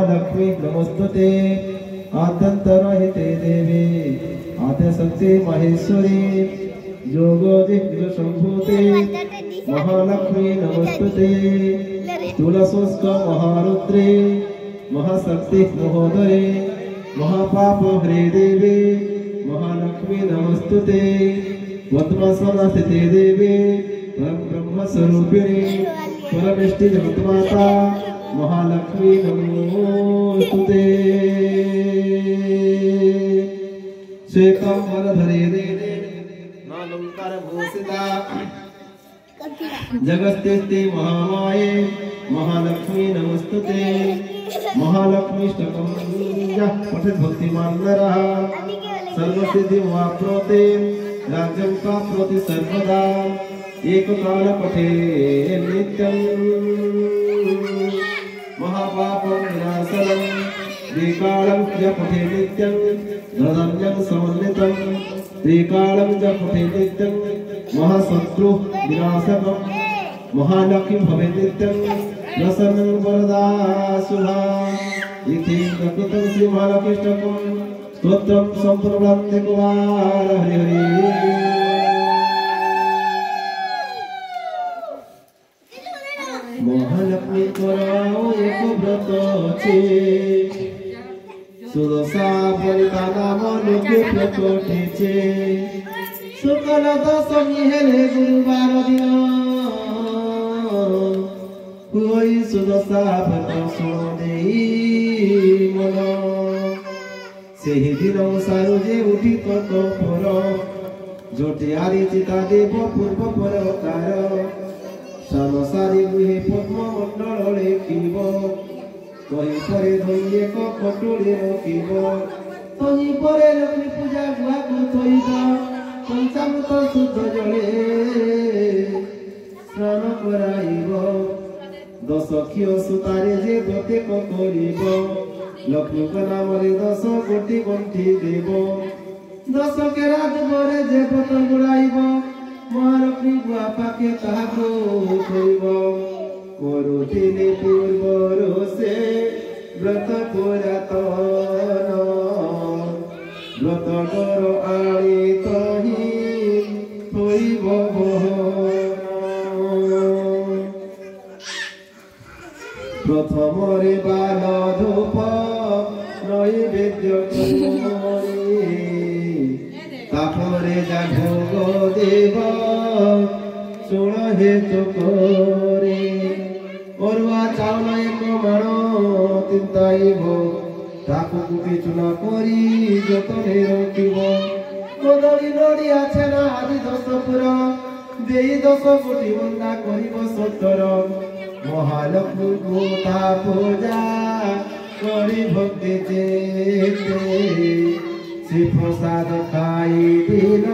लक्ष्मी नमस्तुते आद्यंतरहिते देवी आद्यशक्ति महेश्वरी योगोदिग् संभूते महालक्ष्मी नमस्तुते तुलसुस्क महारुद्रे महाशक्ति महोदये महापाप हरे देवी महालक्ष्मी नमस्तुते पद्मासना स्थिते देवी ब्रह्म स्वरूपिणी परमेष्टि जगन्माता महालक्ष्मी नमोस्तुते श्वेतांबरधरे देवी नालंकार भूषिता जगस्तेस्ते महामाये महालक्ष्मी नमस्तुते महालक्ष्मीष्टकं यः पठेत् भक्तिमान् नरः सर्वसिद्धिमवाप्नोति राज्यं प्राप्नोति सर्वदा एककाल पठेत् नित्यं महापापं विनाशनं द्विकालं च पठेत् नित्यं धनधान्यं समन्वितं त्रिकालं च पठेत् नित्यं महाशत्रु विनाशकं महालक्ष्मी भवेत् नित्यं प्रसन्नं वरदा शुभा इति प्रकृतं श्री महालक्ष्मीष्टकं स्तोत्रं सम्पूर्णं एकवार हरि हरि महालक्ष्मी कराओ एक व्रत छे सुदशा फलिता नाम लोके प्रकटे छे शुक्ल दशमी हेले गुरुवार दिन हुई सुदशा व्रत शुण देई मन सेहि दिन सारु जे उठी कत पर जोटे आदि चिता देव पूर्व परकार सानसारी गुहे पद्म मंडल लेखिब कहीं परे धोई एक कटोरी रखिब तही परे लक्ष्मी पूजा गुआ को थोइब पंचामृत शुद्ध जले स्नान कराइब दश क्षीय सुतारे जे प्रत्येक करिब लक्ष्मी नाम 10 कोटी गंठी देव 10 केरा दुबरे जे व्रत गुड़ाइब महालक्ष्मी गुआ पाके ताहाको थोइब करुथिले पूर्वर से व्रत पुरातन व्रत डर आली तही थोइब प्रथम रे बाल धूप नैवेद्य तापरे जा भोग देव शुण हेतु करे अरुआ चाउल एक माण तिंताइब ताकु कुटी चुना करी जतने रखिब कदली नड़िया छेना आदि 10 पुरा देई 10 कोटी बंदा करिब सतर महालक्ष्मी गोता पूजा करी भक्ति चेते श्री प्रसाद खाई दिन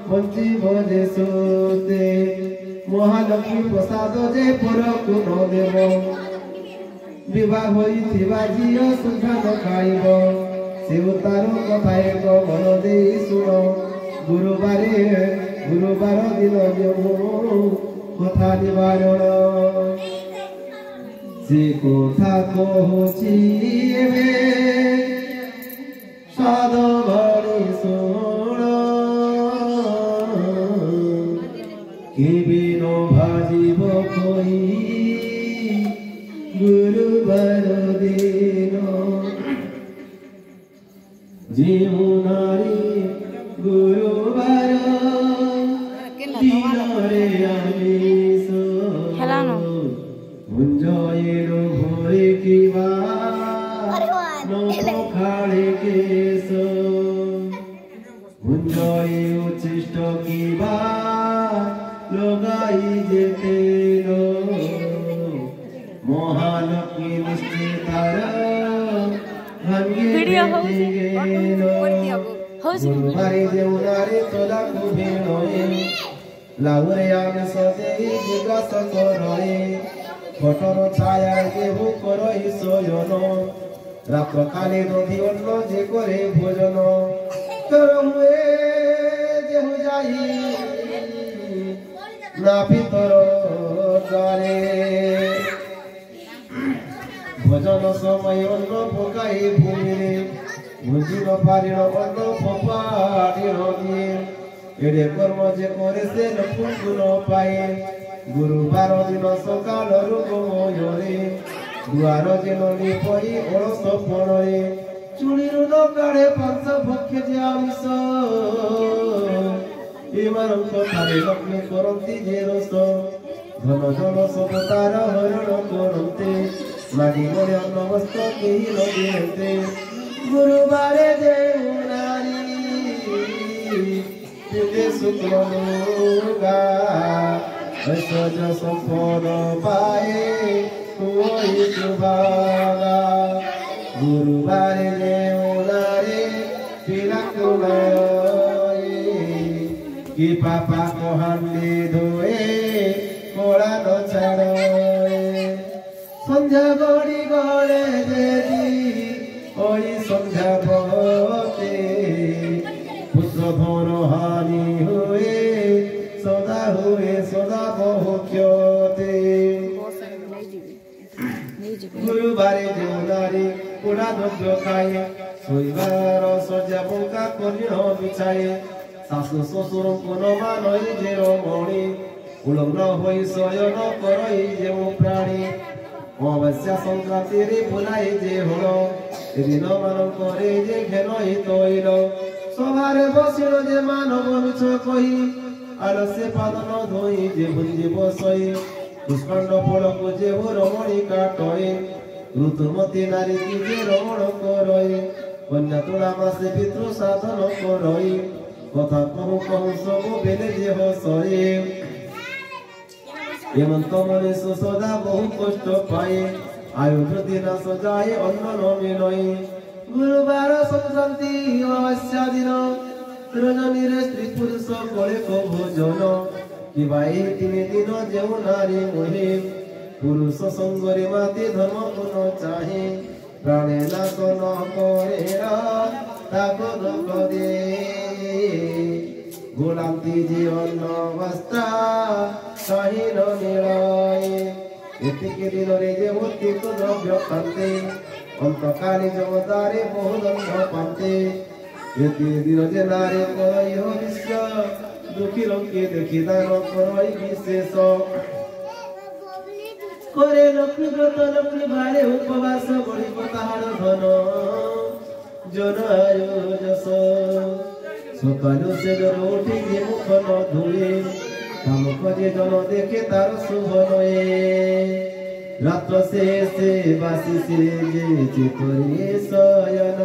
बंची बजे सोते महालक्ष्मी प्रसाद जे पर न देव विवाह होइथिबा झियो सुखान खाइब से तार कथा एक मन दे शुण गुरुवार दिन जो कथा निवारण से कथा कहूची साधवाणी शुण केबे न भाजिब कोई गुरुवार दिन जेउ नारी गुरुवार दिन रे आमिष मुंजएर भोरे किबा न खाले केश मुंजए उच्छिष्ट किबा लगाई जेते महालक्ष्मी निश्चितार वीडियो गुरुवारे देउनारे तोला कुबेरोए लाउरे आमे सदेई जिज्ञास करए फटर छाया देहु करई सोयन रात्र काले नदी अन्न जे करे भोजन कर हुए जेहु जाई ना भीतर द्वारे भोजन ମିଳନ ସମୟ ଅନ୍ନ ପକାଇ ଭୂମିରେ ବୁଝି ନ ପାରିଣ ଅନ୍ନ ଫୋପାଡ଼ିଣ ଦିଏ ଏଡ଼େ କର୍ମ ଯେ କରେ ସେ ଲୋକଙ୍କୁ ନ ପାଏ ଗୁରୁବାର ଦିନ ସକାଳରୁ ଗୋମୟରେ ଦୁଆର ଯେନ ନିପରି ଅଳସ ପଣରେ ଚୁଳିରୁ ନ କାଢ଼େ ପାଞ୍ଚ ଭକ୍ଷ ଯେ ଆମିଷ ଏମାନଙ୍କ ଠାରେ ଲକ୍ଷ୍ମୀ କରନ୍ତି ଯେ ରସ ଧନ ଜନ ସବୁ ତାର ହରଣ କରନ୍ତେ ମାଗି ଗଲେ ଅନ୍ନ ବସ୍ତ୍ର କେହି ନ ଦିଅନ୍ତେ ଗୁରୁବାରେ ଯେଉଁ ନାରୀ ପିନ୍ଧେ ଶୁକ୍ଳ ଲୁଗା ଐଶ୍ୱର୍ଯ୍ୟ ସମ୍ପନ୍ନ ପାଏ ହୁଏ ସୁଭାଗା ଗୁରୁବାରେ ଯେଉଁ ନାରୀ ପିଲାକୁ କି ପାପା କହାନ୍ତି ଧୋଏ କଳା ନ ଛାଡ଼ ସନ୍ଧ୍ୟା ଗଡ଼ି ଗଳେ ଦେବୀ ওই সন্ধ্যা পথে পুত্র ধন হানি হুয়ে সদা বহু ক্ষতে গুরুবারে ଯେଉଁ ନାରୀ ପୋଡ଼ା ଦ୍ରବ୍ୟ ଖାଏ ଶୋଇବାର ଶଯ୍ୟା ବଙ୍କା କର୍ଣ୍ଣ ବିଛାଏ ଶାଶୁ ଶ୍ୱଶୁରଙ୍କୁ ନ ମାନଇ ଯେ ରମଣୀ ଉଲଗ୍ନ ହୋଇ ଶୟନ କରଇ ଯେଉଁ ପ୍ରାଣୀ ଅମାବାସ୍ୟା ସଂକ୍ରାନ୍ତିରେ ବୁଲାଇ ଯେ ହଳ ଦିନ ମାନଙ୍କରେ ଯେ ଘେନଇ ତୈଳ ସଭାରେ ବସିଲ ଯେ ମାନବ ମିଛ କହି ଆଲସ୍ୟ ପାଦ ନ ଧୋଇ ଯେ ଭୁଞ୍ଜି ବସଇ ପୁଷ୍ପାଣ୍ଡ ଫଳକୁ ଯେ ରମଣୀ କାଟଏ ଋତୁମତୀ ନାରୀ କି ଯେ ରମଣ କରଏ କନ୍ୟା ତୁଳା ମାସେ ପିତୃ ସାଧନ କରଇ କଥା କହୁ କହୁ ସବୁ ବେଲେ ଯେ ହସଏ ଏମନ୍ତ ମଣିଷ ସଦା ବହୁ କଷ୍ଟ ପାଏ ଆୟୁ ବୃଦ୍ଧି ନାଶ ଯାଏ ଅନ୍ନ ନ ମିଳଇ ଗୁରୁବାର ସଂକ୍ରାନ୍ତି ଅମାବାସ୍ୟା ଦିନ ରଜନୀରେ ସ୍ତ୍ରୀ ପୁରୁଷ କଳିକ ଭୋଜନ କିବା ଏହି 3 ଦିନ ଯେଉଁ ନାରୀ ମୋହେ ପୁରୁଷ ସଙ୍ଗରେ ମାତେ ଧର୍ମକୁ ନ ଚାହେଁ ପ୍ରାଣେ ନାଶ ନ କରେ ତାକୁ ଦୁଃଖ ଦେ ଗୋଳାନ୍ତି ଯେ ଅନ୍ନ ବସ୍ତ୍ର କାହିଁ ନ ମିଳଏ ଏତିକି ଦିନରେ ଯେ ଭୌତିକ ଦ୍ରବ୍ୟ ଖାନ୍ତେ ଅନ୍ତକାଳୀ ଜଗତାରେ ବହୁ ଦଣ୍ଡ ପାନ୍ତେ ଏତିକି ଦିନ ଯେ ନାରୀ କରଇ ବିଶ୍ୱ ଦୁଃଖୀ ଲୋକେ ଦେଖି ଦାନ କରଇ ବିଶେଷ করে লক্ষ্মী ব্রত লক্ষ্মী ভারে উপবাস বড়িব তাহার ধন জন আয়ু যশ সকালু সে জন উঠি যে মুখ ন ধুয়ে কামুক যে জন দেখে তার শুভ নয়ে রাত্র শেষে বাসি সে যে চিতরে শয়ন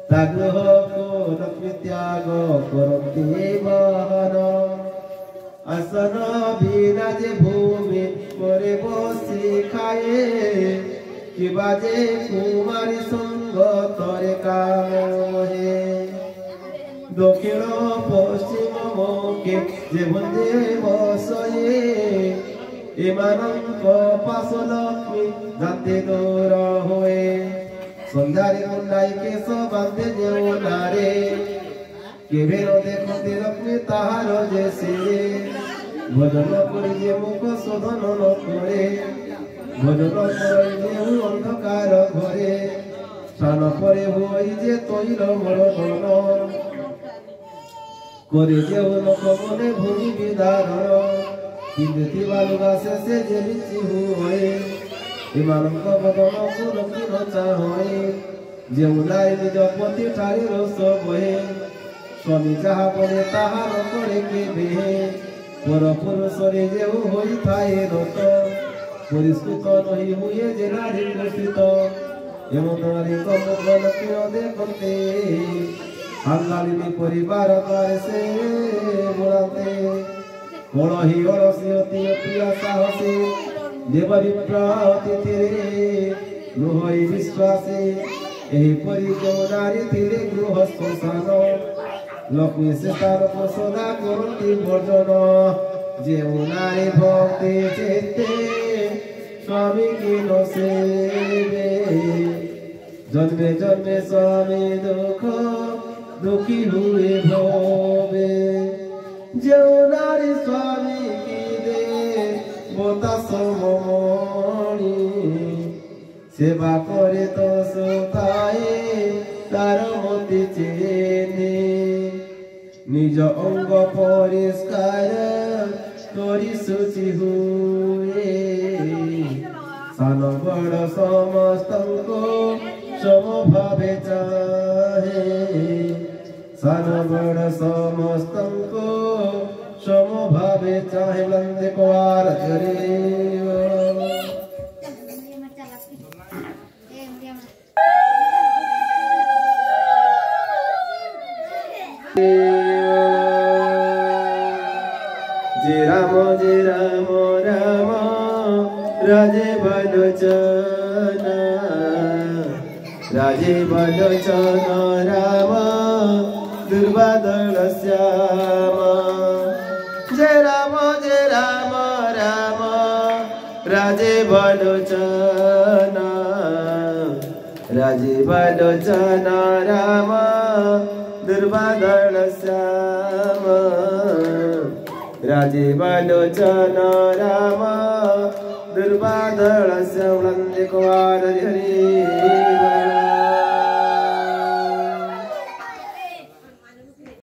তাগ্রহକୁ ଲକ୍ଷ୍ମୀ ତ୍ୟାଗ କରନ୍ତି ବହନ আসন বিরাজে ভূমি করে বসি খায়ে কিবা যে কুমারী সঙ্গ তরে কামহে দক্ষিণ পশ্চিম মুখে যে বন্দে বসয়ে এମାନଙ୍କ পাশ লক্ষ্মী যাতে দূর হয়ে সন্ধ্যারে মুন্ডাই কেশ বাঁধে যেও নারে কেবে ন দেখতে লক্ষ্মী তাহার যে শিরে ভজন করি যে মুখ শোধন ন করে ভজন করে যেও অন্ধকার ঘরে স্নান করে হই যে তৈল মরণ করে যেও লোক মনে ভূমি বিধারণ পিঁধুথিবা লুগা শেষে যে লিচি ହୁଏ ଏମାନଙ୍କ ବଦନକୁ ଲକ୍ଷ୍ମୀ ନ ଚାହଁଏ ଯେଉଁ ନାରୀ ନିଜ ପତି ଠାରି ରୋଷ ବହେ ସ୍ୱାମୀ ଯାହା ବଳେ ତାହା ନ କରେ କେବେ ପର ପୁରୁଷରେ ଯେଉଁ ହୋଇଥାଏ ରତ ପରିଷ୍କୃତ ନହି ହୁଏ ଯେ ନାରୀ କୃଷିତ ଏମନ୍ତ ନାରୀଙ୍କ ମୁଖ ଲକ୍ଷ୍ମୀ ନ ଦେଖନ୍ତେ ହାଙ୍ଗାଳିନୀ ପରିବାର ଦ୍ୱାରେ ସେ ବୋଳାନ୍ତେ କଳହି ଅଳସୀ ଅତି ପ୍ରିୟ ସାହସୀ ଦେବ ବିପ୍ର ତିଥିରେ ଗୃହଇ ବିଶ୍ୱାସୀ ଏହିପରି ଯେଉଁ ନାରୀ ଥିଲେ ଗୃହ ଶ୍ମଶାନ লক্ষ্মী সে তার সদা করতি বর্জন যেও নারী ভক্তি চেতে স্বামী কি নসেবে জন্মে জন্মে স্বামী দুঃখী হুয়ে ভবে যেও নারী স্বামী কি দে বতা সমমণি সেবা করে তো সোতায়ে তার মতি চেনে নিজ অঙ্গ পরিষ্কার করি শুচি হুয়ে সান বড় সমস্তଙ୍କୁ সমভাবে চাহে সান বড় সমস্তଙ୍କୁ সমভাবে চাহে বন্দে কোয়ার রে जय राम राम राजे बलोचन राम दुर्वादल श्याम जय राम राम राजे बलोचन राम दुर्वादल श्याम राजीवलोचन राम दुर्वादल श्याम वंदे कुमार हरि